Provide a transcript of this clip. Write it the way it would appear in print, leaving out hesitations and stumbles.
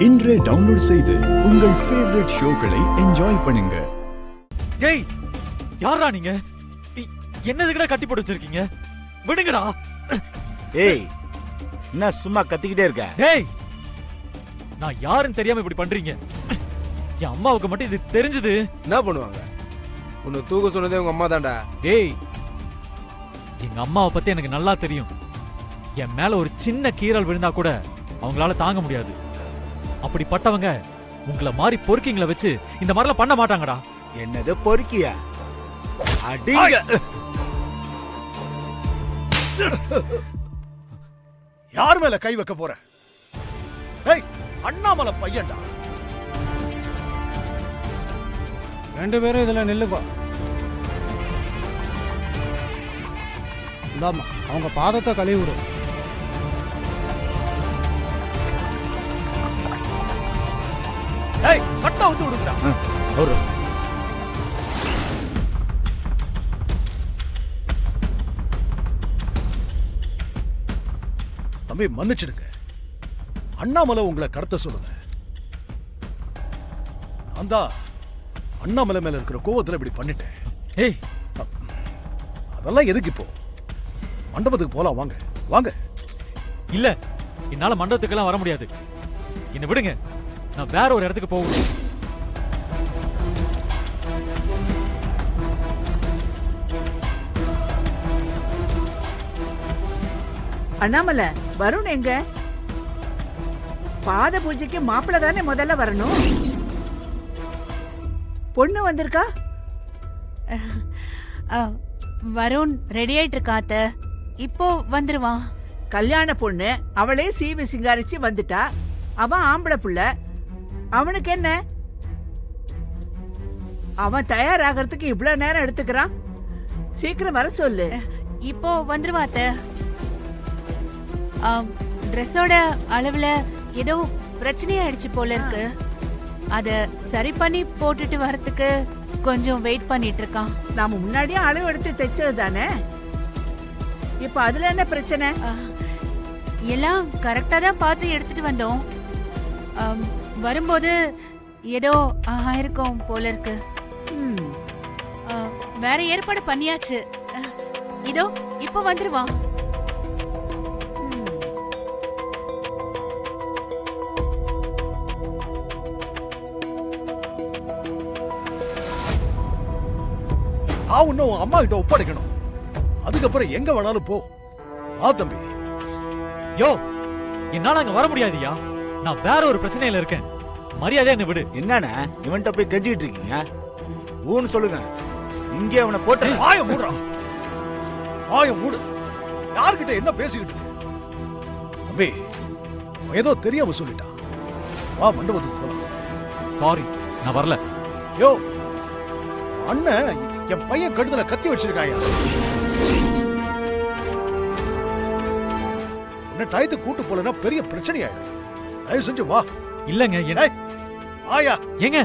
இன்றே டவுன்லோட் செய்து உங்கள் ஃபேவரட் ஷோக்களை என்ஜாய் பண்ணுங்க. டேய் யாரா நீங்க? என்னதுக்குடா கட்டி போட்டு வச்சிருக்கீங்க? விடுங்கடா. ஏய் என்ன சும்மா கத்திக்கிட்டே இருக்க? டேய் நான் யாருன்னு தெரியாம இப்படி பண்றீங்க? என் அம்மாவுக்கு மட்டும் இது தெரிஞ்சது என்ன பண்ணுவாங்க? உன்னை தூக்க சொன்னதே உங்க அம்மா தான்டா. டேய் எங்க அம்மாவை பத்தி எனக்கு நல்லா தெரியும். என் மேல ஒரு சின்ன கீறல் விழுந்தா கூட அவங்களால தாங்க முடியாது. அப்படிப்பட்டவங்க உங்களை மாதிரி பொறுக்கிங்களை வச்சு இந்த மாதிரிலாம் பண்ண மாட்டாங்கடா. என்னது பொறுக்கியா? அடிங்க. யார் மேல கை வைக்க போற? ஏய் அண்ணாமலை பையன்டா. ரெண்டு பேரும் இதுல நில்லுப்பா. இந்தாமா அவங்க பாதத்தை கழுவி விடும். ஏய் கட்ட விட்டு விடுங்கடா. ஒரு தம்பி மன்னிச்சிடுங்க. அண்ணாமலை உங்களை கடத்த சொல்லுங்க. அந்த அண்ணாமலை மேல இருக்கிற கோவத்துல இப்படி பண்ணிட்டேன். ஏய் அதெல்லாம் எதுக்கு இப்போ? மண்டபத்துக்கு போலாம் வாங்க வாங்க. இல்ல என்னால மண்டபத்துக்கெல்லாம் வர முடியாது. என்ன விடுங்க, நான் வேற ஒரு இடத்துக்கு போகணும். அண்ணாமலை வருண் எங்க? பாத பூஜைக்கு மாப்பிள்ள தானே முதல்ல வரணும். பொண்ணு வந்திருக்கா? வருண் ரெடி ஆயிட்டு இருக்காத்த, இப்போ வந்துருவான். கல்யாண பொண்ணு அவளே சீவி சிங்காரிச்சு வந்துட்டா. அவன் ஆம்பளை புள்ள, அவனுக்கு என்ன? அவன் தயாராகிறதுக்கு இவ்வளவு நேரம் எடுத்துக்கிறான். சீக்கிரம் வர சொல்லு. இப்போ வந்துருவாத்த. ட்ரெஸ்ஸோட அளவுல ஏதோ பிரச்சனையாயிடுச்சு போல இருக்கு. அத சரி பண்ணி போட்டுட்டு வரதுக்கு கொஞ்சம் வெயிட் பண்ணிட்டு இருக்கான். நாம முன்னாடியே அளவு எடுத்து தைச்சது தானே. இப்ப அதுல என்ன பிரச்சனை? எல்லாம் கரெக்டா தான் பார்த்து எடுத்துட்டு வந்தோம். வரும்போது ஏதோ ஆயிருக்கும் போல இருக்கு. வேற ஏற்பாடு பண்ணியாச்சு. இதோ இப்ப வந்துருவான். நான் உன்னும் உன் அம்மா கிட்ட ஒப்படைக்கணும். அதுக்கப்புறம் எங்க வேணாலும் போ. வா தம்பி. யோ என்னால அங்க வர முடியாதியா. நான் வேற ஒரு பிரச்சனையில இருக்கேன். மரியாதை என்ன விடு. என்னன்னா இவன்ட்ட போய் கெஞ்சிட்டு இருக்கீங்க? ஊன்னு சொல்லுங்க. இங்கே அவனை போட்டு வாய மூடுறா. வாய மூடு. யார்கிட்ட என்ன பேசிக்கிட்டு இருக்கு? தம்பி ஏதோ தெரியாம சொல்லிட்டான். வா மண்டபத்துக்கு போலாம். சாரி நான் வரல. யோ அண்ணன் என் பையன் கழுத்துல கத்தி வச்சிருக்காயா. என்ன டயத்து கூட்டு போலன்னா பெரிய பிரச்சனை ஆயிடும். தயவு செஞ்சு வா. இல்லங்க ஆயா ஏங்க